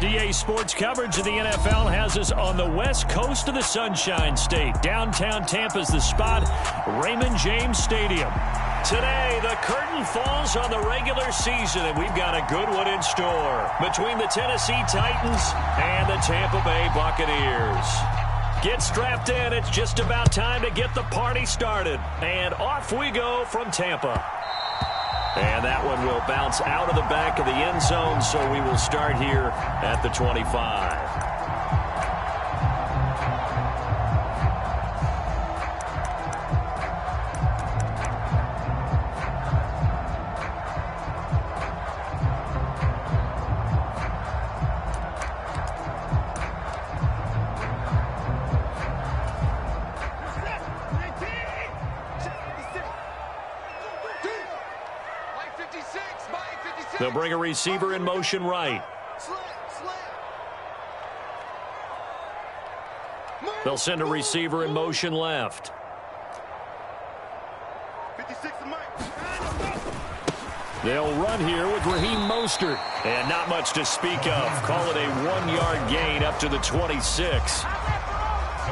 DA Sports coverage of the NFL has us on the west coast of the Sunshine State. Downtown Tampa's the spot, Raymond James Stadium. Today, the curtain falls on the regular season, and we've got a good one in store between the Tennessee Titans and the Tampa Bay Buccaneers. Get strapped in. It's just about time to get the party started. And off we go from Tampa. And that one will bounce out of the back of the end zone, so we will start here at the 25. They'll bring a receiver in motion right. They'll send a receiver in motion left. They'll run here with Raheem Mostert. And not much to speak of. Call it a 1-yard gain up to the 26.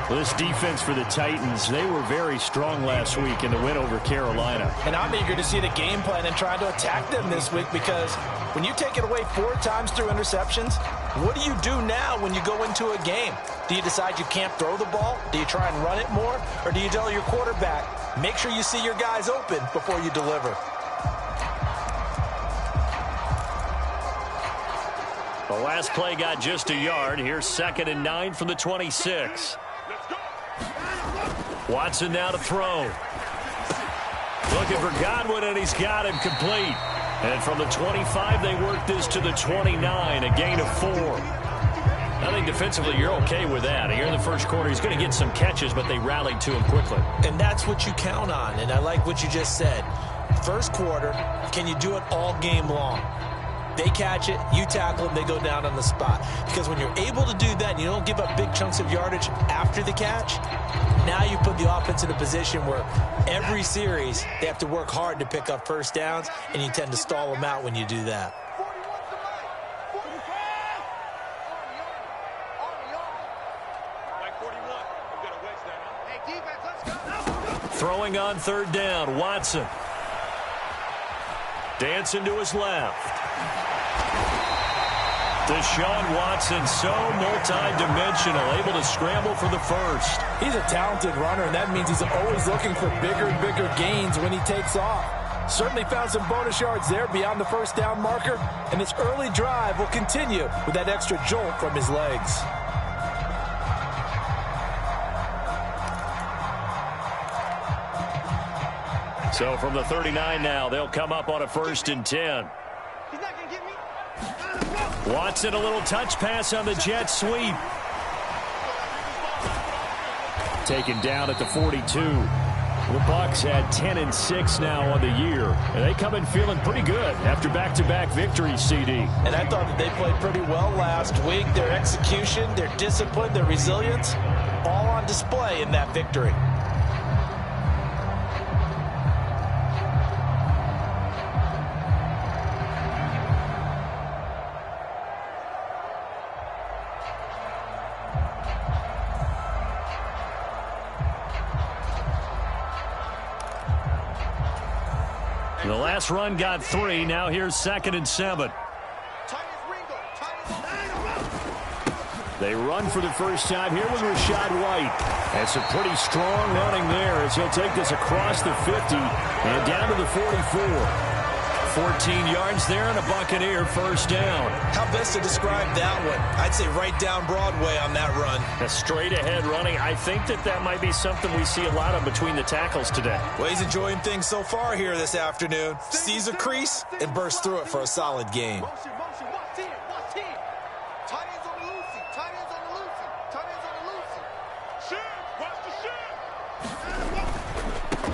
Well, this defense for the Titans, they were very strong last week in the win over Carolina. And I'm eager to see the game plan and try to attack them this week, because when you take it away 4 times through interceptions, what do you do now when you go into a game? Do you decide you can't throw the ball? Do you try and run it more? Or do you tell your quarterback, make sure you see your guys open before you deliver? The last play got just a yard. Here's 2nd and 9 from the 26. Watson now to throw. Looking for Godwin, and he's got him complete. And from the 25, they work this to the 29, a gain of 4. I think defensively you're okay with that. Here in the first quarter, he's going to get some catches, but they rallied to him quickly. And that's what you count on, and I like what you just said. First quarter, can you do it all game long? They catch it, you tackle them, they go down on the spot. Because when you're able to do that and you don't give up big chunks of yardage after the catch, now you put the offense in a position where every series they have to work hard to pick up first downs, and you tend to stall them out when you do that. Throwing on 3rd down, Watson. Dancing to his left. Deshaun Watson, so multi-dimensional, able to scramble for the first. He's a talented runner, and that means he's always looking for bigger and bigger gains when he takes off. Certainly found some bonus yards there beyond the first down marker, and his early drive will continue with that extra jolt from his legs. So from the 39 now, they'll come up on a 1st and 10. Watson, a little touch pass on the jet sweep. Taken down at the 42. The Bucs had 10 and 6 now on the year, and they come in feeling pretty good after back-to-back victories, CD. And I thought that they played pretty well last week. Their execution, their discipline, their resilience, all on display in that victory. The last run got 3. Now here's 2nd and 7. They run for the first time here with Rachaad White. And some pretty strong running there as he'll take this across the 50 and down to the 44. 14 yards there and a Buccaneer first down. How best to describe that one? I'd say right down Broadway on that run. A straight ahead running. I think that might be something we see a lot of between the tackles today. Well, he's enjoying things so far here this afternoon. Sees a crease and bursts through it for a solid game.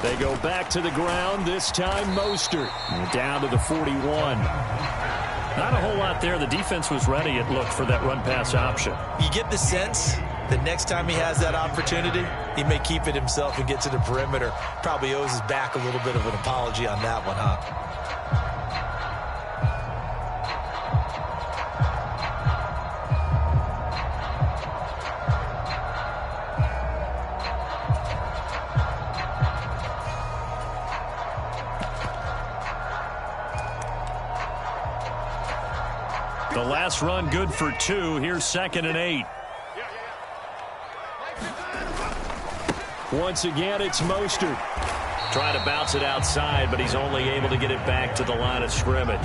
They go back to the ground, this time Mostert. Down to the 41. Not a whole lot there. The defense was ready, it looked, for that run-pass option. You get the sense that next time he has that opportunity, he may keep it himself and get to the perimeter. Probably owes his back a little bit of an apology on that one, huh? The last run good for 2. Here's 2nd and 8. Once again, it's Mostert. Trying to bounce it outside, but he's only able to get it back to the line of scrimmage.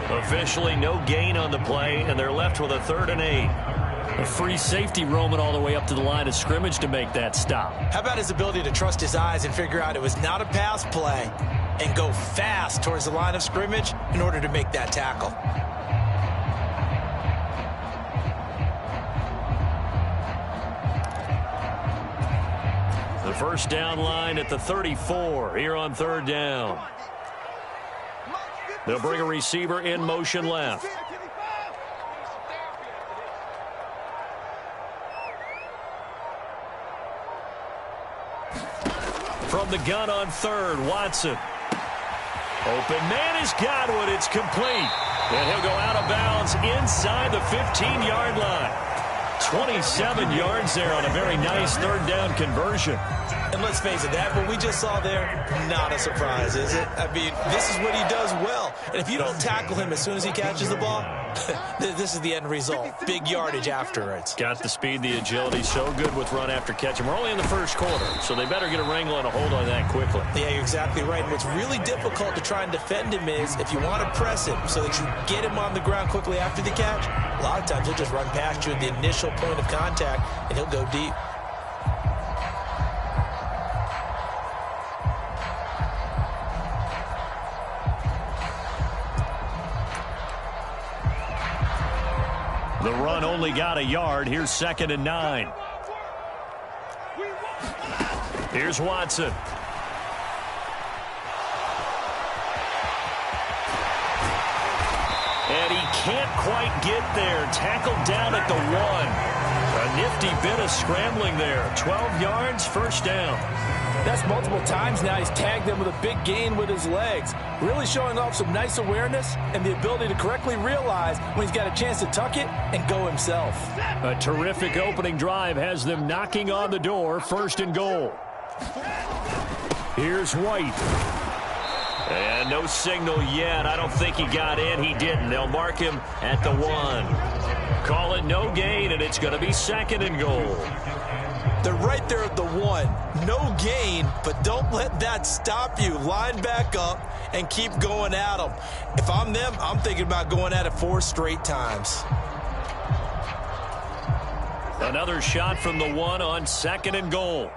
Officially, no gain on the play, and they're left with a 3rd and 8. A free safety roaming all the way up to the line of scrimmage to make that stop. How about his ability to trust his eyes and figure out it was not a pass play and go fast towards the line of scrimmage in order to make that tackle? The first down line at the 34 here on 3rd down. They'll bring a receiver in motion left. From the gun on 3rd, Watson. Open man has got one. It's complete. And he'll go out of bounds inside the 15-yard line. 27 yards there on a very nice 3rd down conversion. And let's face it, that what we just saw there, not a surprise, is it? I mean, this is what he does well. And if you don't tackle him as soon as he catches the ball, this is the end result. Big yardage afterwards. Got the speed, the agility, so good with run after catch. And we're only in the first quarter, so they better get a wrangle and a hold on that quickly. Yeah, you're exactly right. And what's really difficult to try and defend him is if you want to press him so that you get him on the ground quickly after the catch, a lot of times he'll just run past you at the initial point of contact, and he'll go deep. The run only got a yard. Here's 2nd and 9. Here's Watson. And he can't quite get there. Tackled down at the 1. A nifty bit of scrambling there. 12 yards, first down. That's multiple times now. He's tagged them with a big gain with his legs. Really showing off some nice awareness and the ability to correctly realize when he's got a chance to tuck it and go himself. A terrific opening drive has them knocking on the door. 1st and goal. Here's White. And no signal yet. I don't think he got in. He didn't. They'll mark him at the 1. Call it no gain, and it's going to be 2nd and goal. They're right there at the 1. No gain, but don't let that stop you. Line back up and keep going at them. If I'm them, I'm thinking about going at it 4 straight times. Another shot from the 1 on 2nd and goal.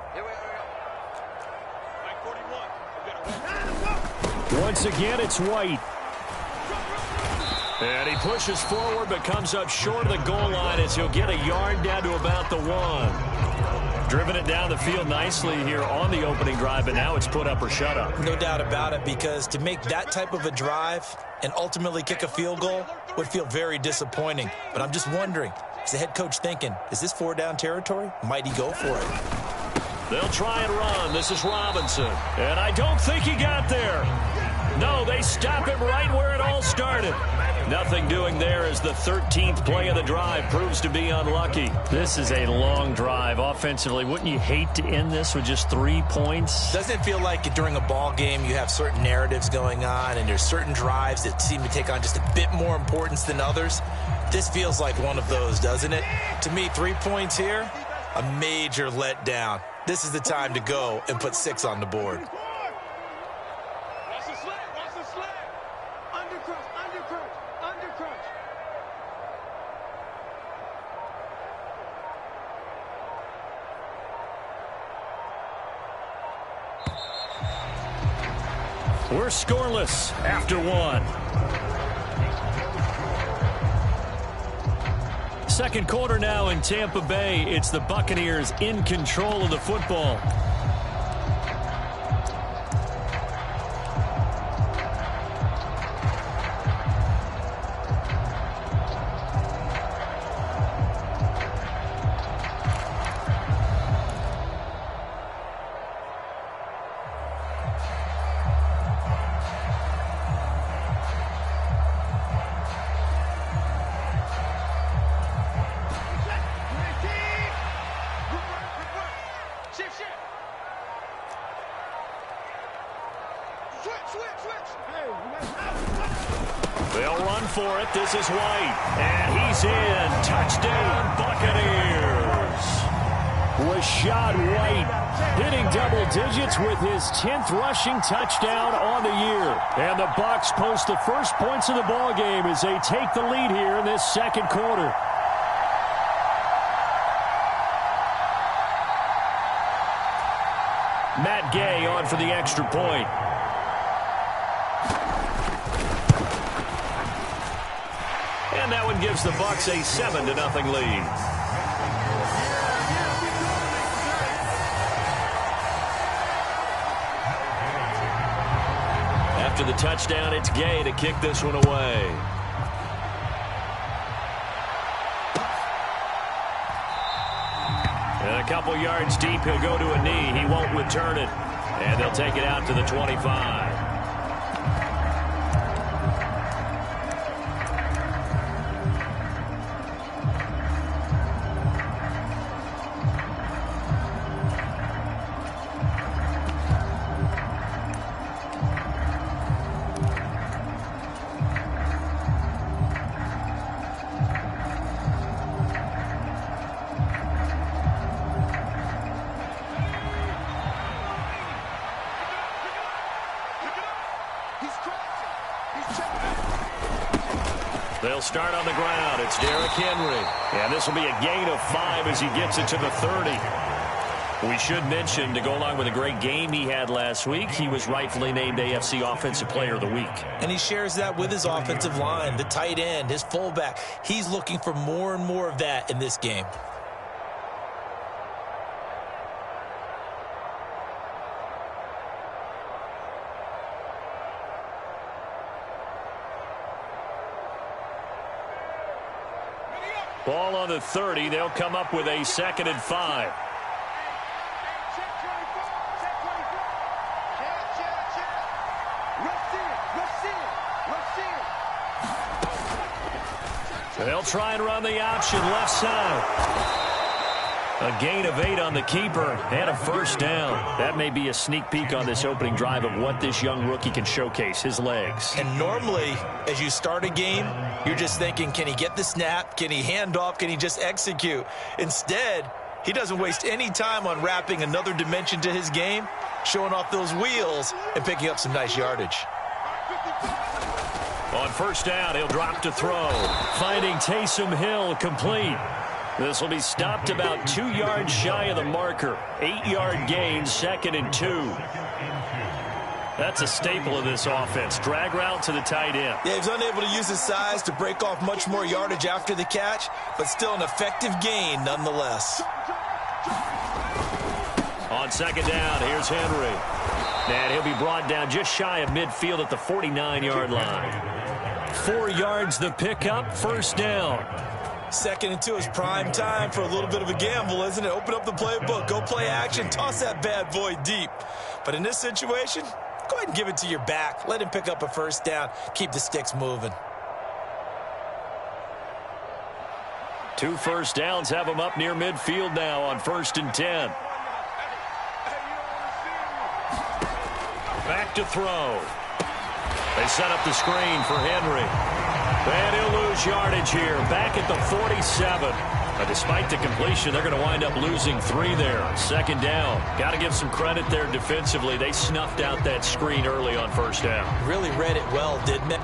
Once again, it's White. And he pushes forward but comes up short of the goal line as he'll get a yard down to about the 1. Driven it down the field nicely here on the opening drive, but now it's put up or shut up. No doubt about it, because to make that type of a drive and ultimately kick a field goal would feel very disappointing. But I'm just wondering, is the head coach thinking, is this 4-down territory? Might he go for it? They'll try and run. This is Robinson. And I don't think he got there. No, they stop him right where it all started. Nothing doing there as the 13th play of the drive proves to be unlucky. This is a long drive offensively. Wouldn't you hate to end this with just 3 points? Doesn't it feel like during a ball game you have certain narratives going on and there's certain drives that seem to take on just a bit more importance than others? This feels like one of those, doesn't it? To me, 3 points here, a major letdown. This is the time to go and put 6 on the board. We're scoreless after 1. Second quarter now in Tampa Bay. It's the Buccaneers in control of the football. Shift. They'll run for it. This is White. And he's in. Touchdown, Buccaneers. Rashad White hitting double digits with his 10th rushing touchdown on the year. And the Bucs post the first points of the ball game as they take the lead here in this second quarter. Matt Gay on for the extra point. And that one gives the Bucs a 7-0 lead. After the touchdown, it's Gay to kick this one away. And a couple yards deep, he'll go to a knee. He won't return it. And they'll take it out to the 25. They'll start on the ground. It's Derrick Henry. And this will be a gain of 5 as he gets it to the 30. We should mention, to go along with a great game he had last week, he was rightfully named AFC Offensive Player of the Week. And he shares that with his offensive line, the tight end, his fullback. He's looking for more and more of that in this game. Ball on the 30. They'll come up with a 2nd and 5. They'll try and run the option left side. A gain of 8 on the keeper and a first down. That may be a sneak peek on this opening drive of what this young rookie can showcase, his legs. And normally, as you start a game, you're just thinking, can he get the snap? Can he hand off? Can he just execute? Instead, he doesn't waste any time on wrapping another dimension to his game, showing off those wheels and picking up some nice yardage. On first down, he'll drop to throw. Finding Taysom Hill complete. This will be stopped about 2 yards shy of the marker. 8-yard gain, 2nd and 2. That's a staple of this offense. Drag route to the tight end. Yeah, he's unable to use his size to break off much more yardage after the catch, but still an effective gain nonetheless. On second down, here's Henry. And he'll be brought down just shy of midfield at the 49-yard line. 4 yards the pickup, first down. 2nd and 2 is prime time for a little bit of a gamble, isn't it? Open up the playbook, go play action, toss that bad boy deep. But in this situation, go ahead and give it to your back. Let him pick up a first down. Keep the sticks moving. 2 first downs have him up near midfield now on 1st and 10. Back to throw. They set up the screen for Henry. And he'll lose yardage here. Back at the 47. But despite the completion, they're going to wind up losing 3 there. 2nd down. Got to give some credit there defensively. They snuffed out that screen early on first down. Really read it well, didn't it?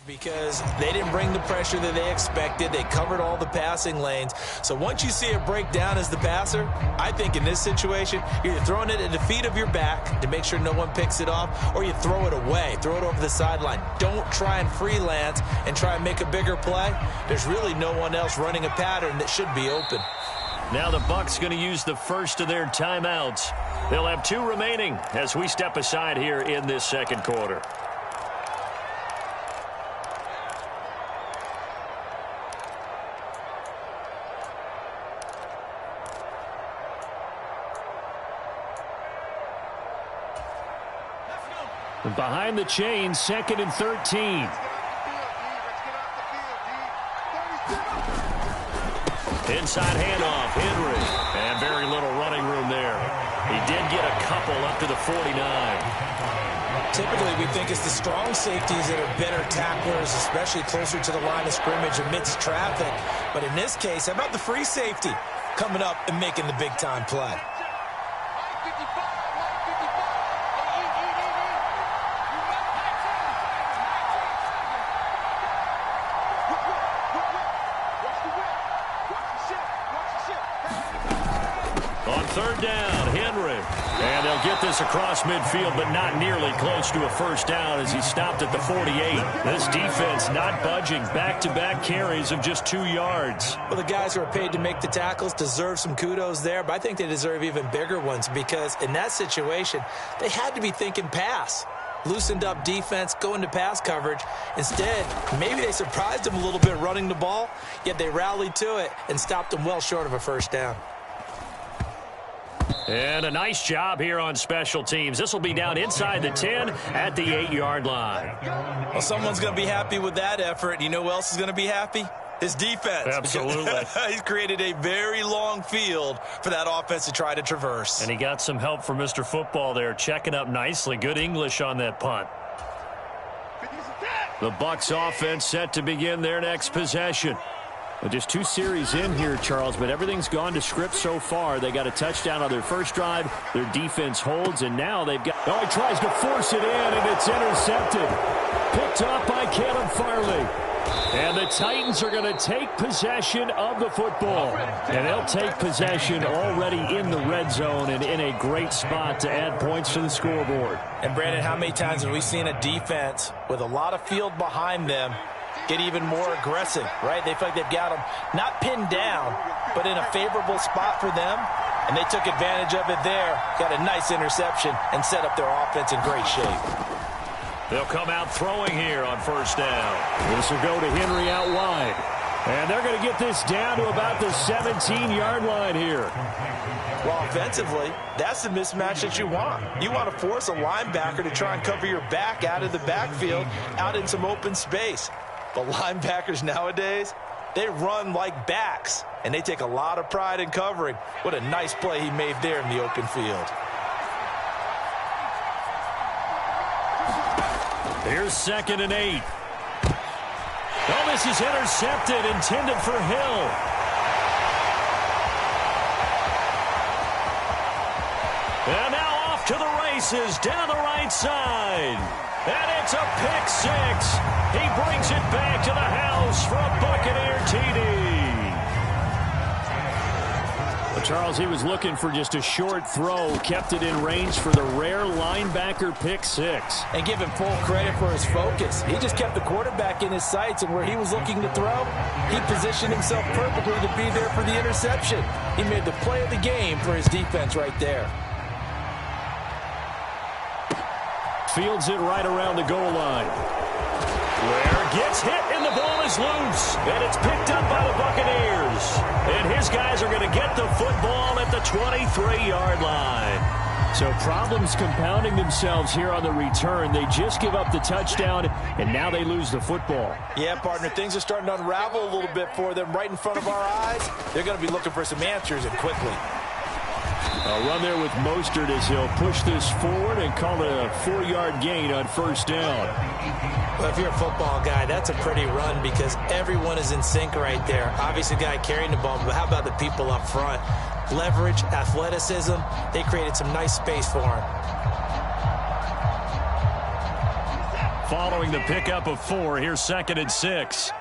Because they didn't bring the pressure that they expected. They covered all the passing lanes. So once you see it break down as the passer, I think in this situation, you're either throwing it at the feet of your back to make sure no one picks it off, or you throw it away, throw it over the sideline. Don't try and freelance and try and make a bigger play. There's really no one else running a pattern that should be open. Now the Bucs going to use the first of their timeouts. They'll have 2 remaining as we step aside here in this second quarter. Behind the chain, 2nd and 13. Inside handoff, Henry. And very little running room there. He did get a couple up to the 49. Typically, we think it's the strong safeties that are better tacklers, especially closer to the line of scrimmage amidst traffic. But in this case, how about the free safety coming up and making the big-time play? On 3rd down, Henry. And they'll get this across midfield, but not nearly close to a first down as he stopped at the 48. This defense not budging. Back-to-back carries of just 2 yards. Well, the guys who are paid to make the tackles deserve some kudos there, but I think they deserve even bigger ones because in that situation, they had to be thinking pass. Loosened up defense, going to pass coverage. Instead, maybe they surprised them a little bit running the ball, yet they rallied to it and stopped them well short of a first down. And a nice job here on special teams. This will be down inside the 10 at the 8-yard line. Well, someone's going to be happy with that effort. You know who else is going to be happy? His defense. Absolutely. He's created a very long field for that offense to try to traverse. And he got some help from Mr. Football there, checking up nicely. Good English on that punt. The Bucs offense set to begin their next possession. Well, just 2 series in here, Charles, but everything's gone to script so far. They got a touchdown on their first drive. Their defense holds, and now they've got... Oh, he tries to force it in, and it's intercepted. Picked up by Caleb Farley. And the Titans are going to take possession of the football. And they'll take possession already in the red zone and in a great spot to add points to the scoreboard. And, Brandon, how many times have we seen a defense with a lot of field behind them get even more aggressive, right? They feel like they've got them not pinned down, but in a favorable spot for them, and they took advantage of it there, got a nice interception, and set up their offense in great shape. They'll come out throwing here on first down. This will go to Henry out wide. And they're going to get this down to about the 17-yard line here. Well, offensively, that's the mismatch that you want. You want to force a linebacker to try and cover your back out of the backfield, out in some open space. But linebackers nowadays, they run like backs, and they take a lot of pride in covering. What a nice play he made there in the open field. Here's 2nd and 8. Oh, this is intercepted, intended for Hill. And now off to the races, down the right side. And it's a pick 6. He brings it back to the house for a Buccaneer TD. Well, Charles, he was looking for just a short throw, kept it in range for the rare linebacker pick 6. And give him full credit for his focus. He just kept the quarterback in his sights, and where he was looking to throw, he positioned himself perfectly to be there for the interception. He made the play of the game for his defense right there. Fields it right around the goal line. Ware gets hit, and the ball is loose. And it's picked up by the Buccaneers. And his guys are going to get the football at the 23-yard line. So problems compounding themselves here on the return. They just give up the touchdown, and now they lose the football. Yeah, partner, things are starting to unravel a little bit for them right in front of our eyes. They're going to be looking for some answers, and quickly. A run there with Mostert as he'll push this forward and call it a 4-yard gain on first down. Well, if you're a football guy, that's a pretty run because everyone is in sync right there. Obviously, the guy carrying the ball, but how about the people up front? Leverage, athleticism, they created some nice space for him. following the pickup of 4. Here's 2nd and 6.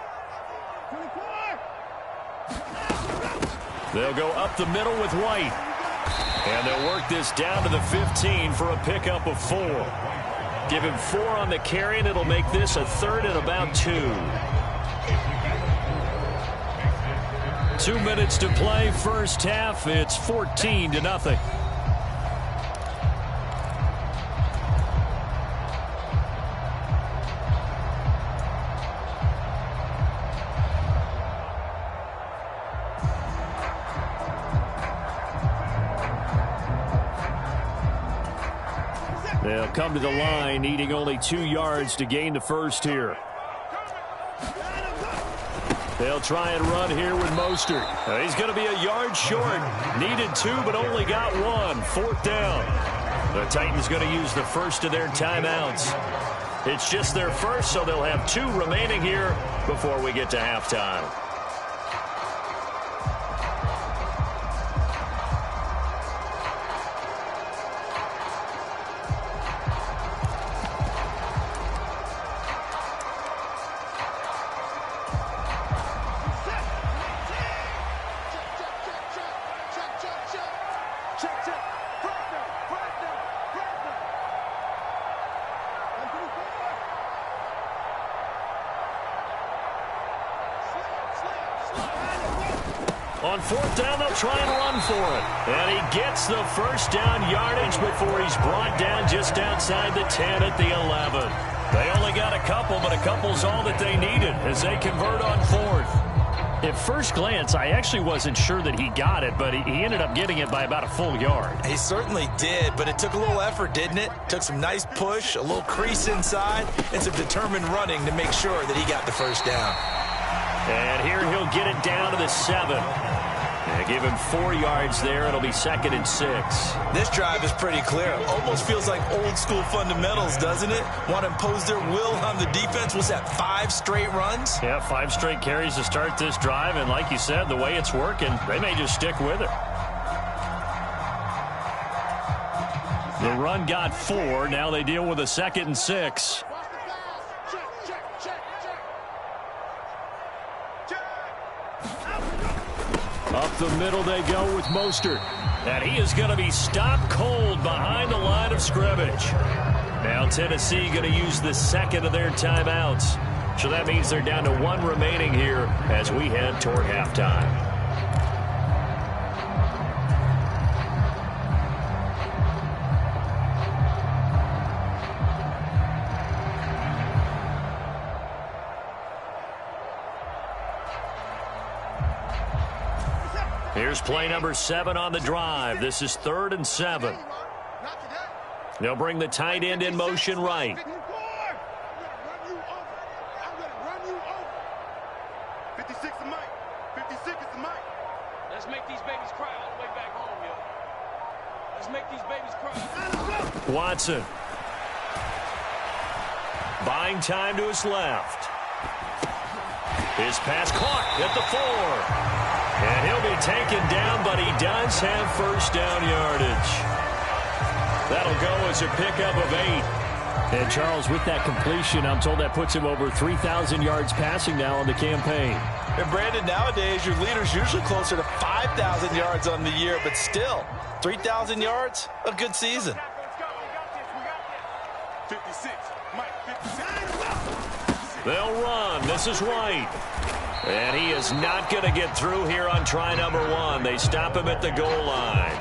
They'll go up the middle with White. And they'll work this down to the 15 for a pickup of 4. Give him 4 on the carry, and it'll make this a 3rd and about 2. 2 minutes to play, first half. It's 14-0. They'll come to the line, needing only 2 yards to gain the first here. They'll try and run here with Mostert. He's going to be a yard short. Needed 2, but only got 1. 4th down. The Titans going to use the first of their timeouts. It's just their first, so they'll have 2 remaining here before we get to halftime. On 4th down, they'll try and run for it. And he gets the first down yardage before he's brought down just outside the 10 at the 11. They only got a couple, but a couple's all that they needed as they convert on 4th. At first glance, I actually wasn't sure that he got it, but he ended up getting it by about a full yard. He certainly did, but it took a little effort, didn't it? Took some nice push, a little crease inside, and some determined running to make sure that he got the first down. And here he'll get it down to the 7. And give him 4 yards there. It'll be 2nd and 6. This drive is pretty clear. Almost feels like old school fundamentals, doesn't it? Want to impose their will on the defense. Was that 5 straight runs? Yeah, 5 straight carries to start this drive. And like you said, the way it's working, they may just stick with it. The run got 4. Now they deal with a 2nd and 6. Up the middle they go with Mostert. And he is going to be stopped cold behind the line of scrimmage. Now Tennessee going to use the 2nd of their timeouts. So that means they're down to 1 remaining here as we head toward halftime. Here's play number 7 on the drive. This is 3rd and 7. They'll bring the tight end in motion right. 56 is Mike. 56 is Mike. Let's make these babies cry all the way back home, yo. Let's make these babies cry. Watson. Buying time to his left. His pass caught at the 4. And he'll be taken down, but he does have first down yardage. That'll go as a pickup of 8. And Charles, with that completion, I'm told that puts him over 3,000 yards passing now on the campaign. And Brandon, nowadays your leader's usually closer to 5,000 yards on the year, but still, 3,000 yards, a good season. 56, Mike, 56. They'll run. This is White. And he is not going to get through here on try number 1. They stop him at the goal line.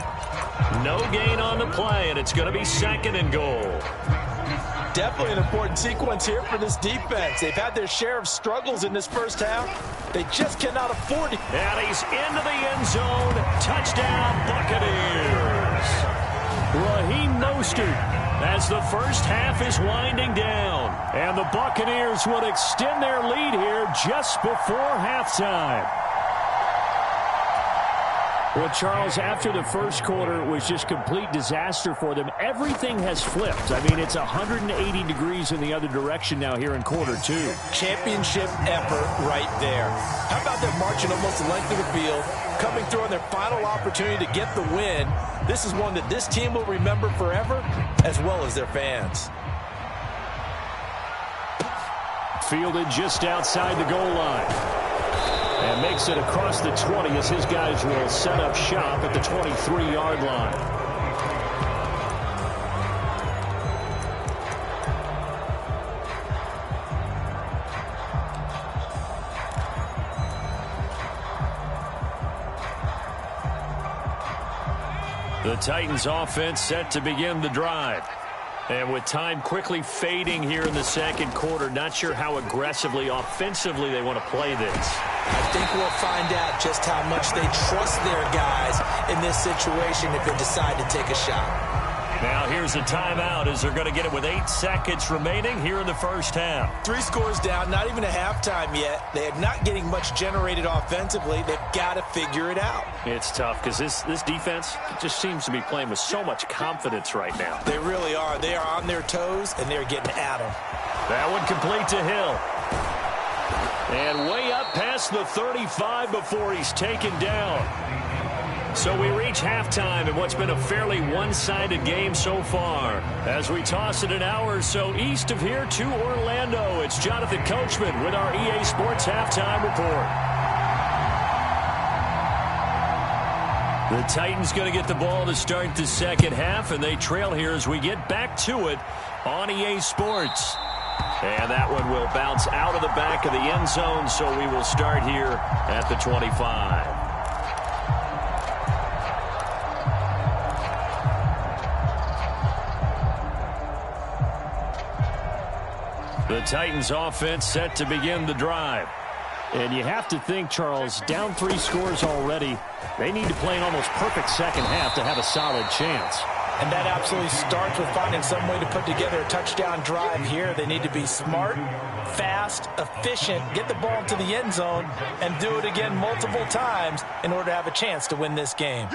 No gain on the play, and it's going to be 2nd and goal. Definitely an important sequence here for this defense. They've had their share of struggles in this first half. They just cannot afford it. And he's into the end zone. Touchdown, Buccaneers. Raheem Mostert as the first half is winding down. And the Buccaneers will extend their lead here just before halftime. Well, Charles, after the first quarter, it was just complete disaster for them. Everything has flipped. I mean, it's 180 degrees in the other direction now here in quarter 2. Championship effort right there. How about them marching almost the length of the field, coming through on their final opportunity to get the win? This is one that this team will remember forever, as well as their fans. fielded just outside the goal line. And makes it across the 20 as his guys will set up shop at the 23-yard line. The Titans offense set to begin the drive. And with time quickly fading here in the second quarter, not sure how aggressively, offensively they want to play this. I think we'll find out just how much they trust their guys in this situation if they decide to take a shot. Now here's a timeout as they're going to get it with 8 seconds remaining here in the first half. 3 scores down, not even a halftime yet. They are not getting much generated offensively. They've got to figure it out. It's tough because this defense just seems to be playing with so much confidence right now. They really are. They are on their toes, and they're getting at them. That one complete to Hill. And way up past the 35 before he's taken down. So we reach halftime in what's been a fairly one-sided game so far. As we toss it an hour or so east of here to Orlando, it's Jonathan Coachman with our EA Sports Halftime Report. The Titans going to get the ball to start the second half, and they trail here as we get back to it on EA Sports. And that one will bounce out of the back of the end zone, so we will start here at the 25. The Titans offense set to begin the drive. And you have to think, Charles, down 3 scores already, they need to play an almost perfect second half to have a solid chance. And that absolutely starts with finding some way to put together a touchdown drive here. They need to be smart, fast, efficient, get the ball to the end zone, and do it again multiple times in order to have a chance to win this game.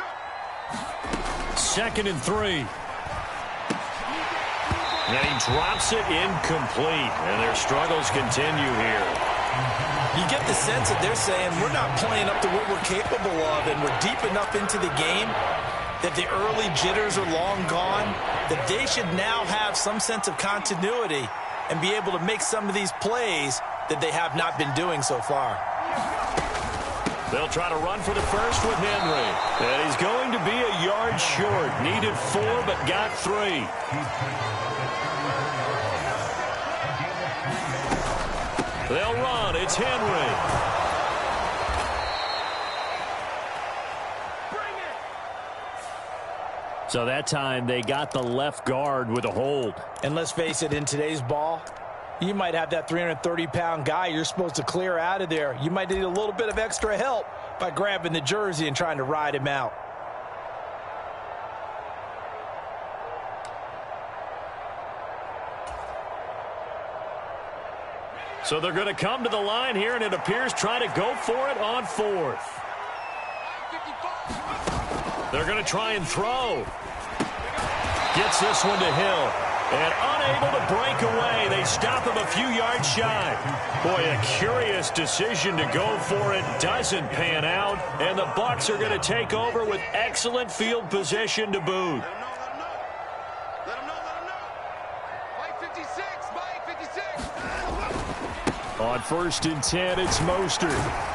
2nd and 3. And he drops it incomplete, and their struggles continue here. You get the sense that they're saying we're not playing up to what we're capable of, and we're deep enough into the game that the early jitters are long gone, that they should now have some sense of continuity and be able to make some of these plays that they have not been doing so far. They'll try to run for the first with Henry. And he's going to be a yard short. Needed 4, but got 3. They'll run. It's Henry. So that time they got the left guard with a hold. And let's face it, in today's ball, you might have that 330-pound guy you're supposed to clear out of there. You might need a little bit of extra help by grabbing the jersey and trying to ride him out. So they're going to come to the line here, and it appears try to go for it on 4th. They're going to try and throw. Gets this one to Hill. And unable to break away. They stop him a few yards shy. Boy, a curious decision to go for it. Doesn't pan out. And the Bucs are going to take over with excellent field position to boot. Let him know. Mike 56, Mike 56. On 1st and 10, it's Mostert.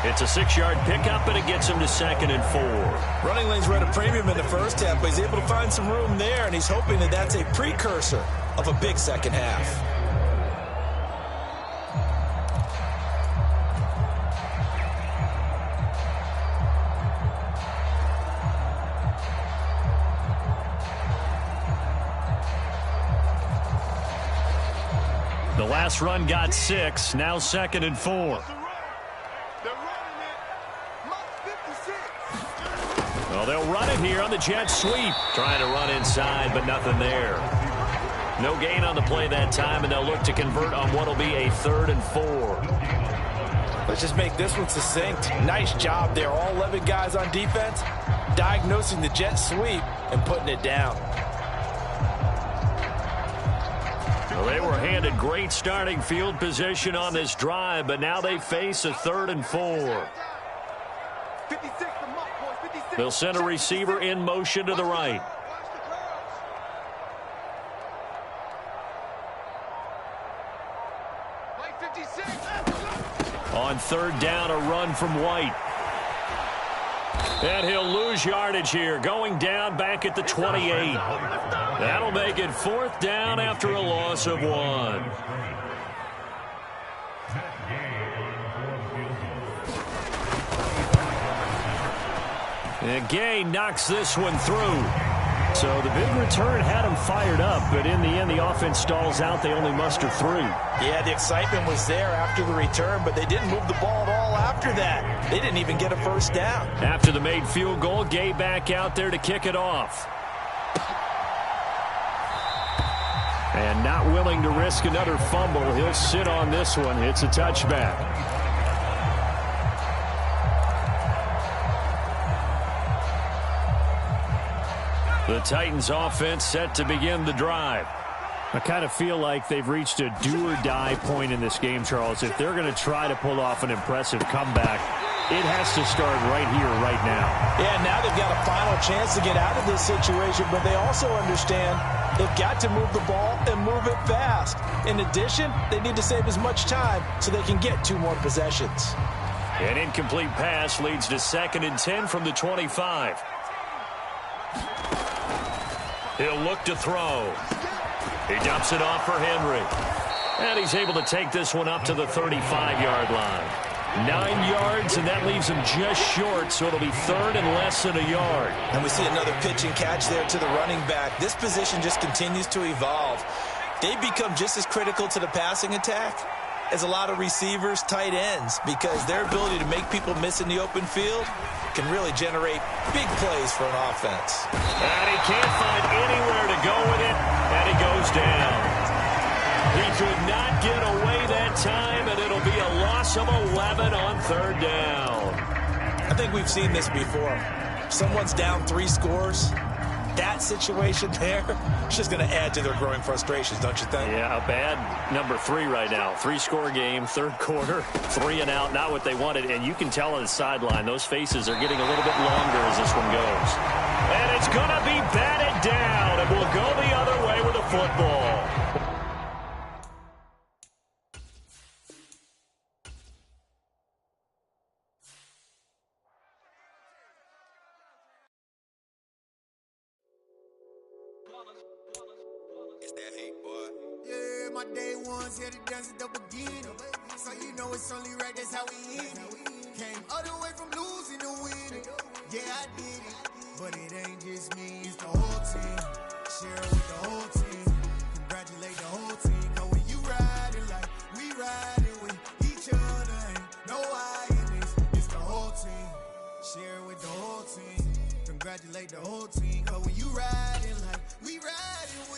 It's a 6-yard pickup, and it gets him to 2nd and 4. Running lanes were at a premium in the first half, but he's able to find some room there, and he's hoping that that's a precursor of a big second half. The last run got 6, now 2nd and 4. Well, they'll run it here on the jet sweep. Trying to run inside, but nothing there. No gain on the play that time, and they'll look to convert on what will be a 3rd and 4. Let's just make this one succinct. Nice job there. All 11 guys on defense diagnosing the jet sweep and putting it down. Well, they were handed great starting field position on this drive, but now they face a 3rd and 4. They'll send a receiver in motion to the right. On third down, a run from White. And he'll lose yardage here, going down back at the 28. That'll make it fourth down after a loss of 1. And Gay knocks this one through. So the big return had him fired up, but in the end, the offense stalls out. They only muster 3. Yeah, the excitement was there after the return, but they didn't move the ball at all after that. They didn't even get a first down. After the made field goal, Gay back out there to kick it off. And not willing to risk another fumble, he'll sit on this one. It's a touchback. The Titans offense set to begin the drive. I kind of feel like they've reached a do-or-die point in this game, Charles. If they're going to try to pull off an impressive comeback, it has to start right here, right now. Yeah, now they've got a final chance to get out of this situation, but they also understand they've got to move the ball and move it fast. In addition, they need to save as much time so they can get 2 more possessions. An incomplete pass leads to 2nd and 10 from the 25. He'll look to throw. He dumps it off for Henry. And he's able to take this one up to the 35-yard line. 9 yards, and that leaves him just short, so it'll be 3rd and less than a yard. And we see another pitch and catch there to the running back. This position just continues to evolve. They become just as critical to the passing attack as a lot of receivers, tight ends, because their ability to make people miss in the open field can really generate big plays for an offense. And he can't find anywhere to go with it, and he goes down. He could not get away that time, and it'll be a loss of 11 on 3rd down. I think we've seen this before. Someone's down 3 scores. That situation there is just going to add to their growing frustrations, don't you think? Yeah, a bad number 3 right now. 3-score game, 3rd quarter, 3 and out, not what they wanted. And you can tell on the sideline, those faces are getting a little bit longer as this one goes. And it's going to be batted down, and we'll go the other way with the football. Yeah, my day ones here to dance at the beginning. So you know it's only right, that's how we end it. Came all the way from losing to winning. Yeah, I did it. But it ain't just me, it's the whole team. Share it with the whole team. Congratulate the whole team. Cause when you riding like we riding with each other, ain't no I in this. It's the whole team. Share it with the whole team. Congratulate the whole team. Cause when you riding like we riding with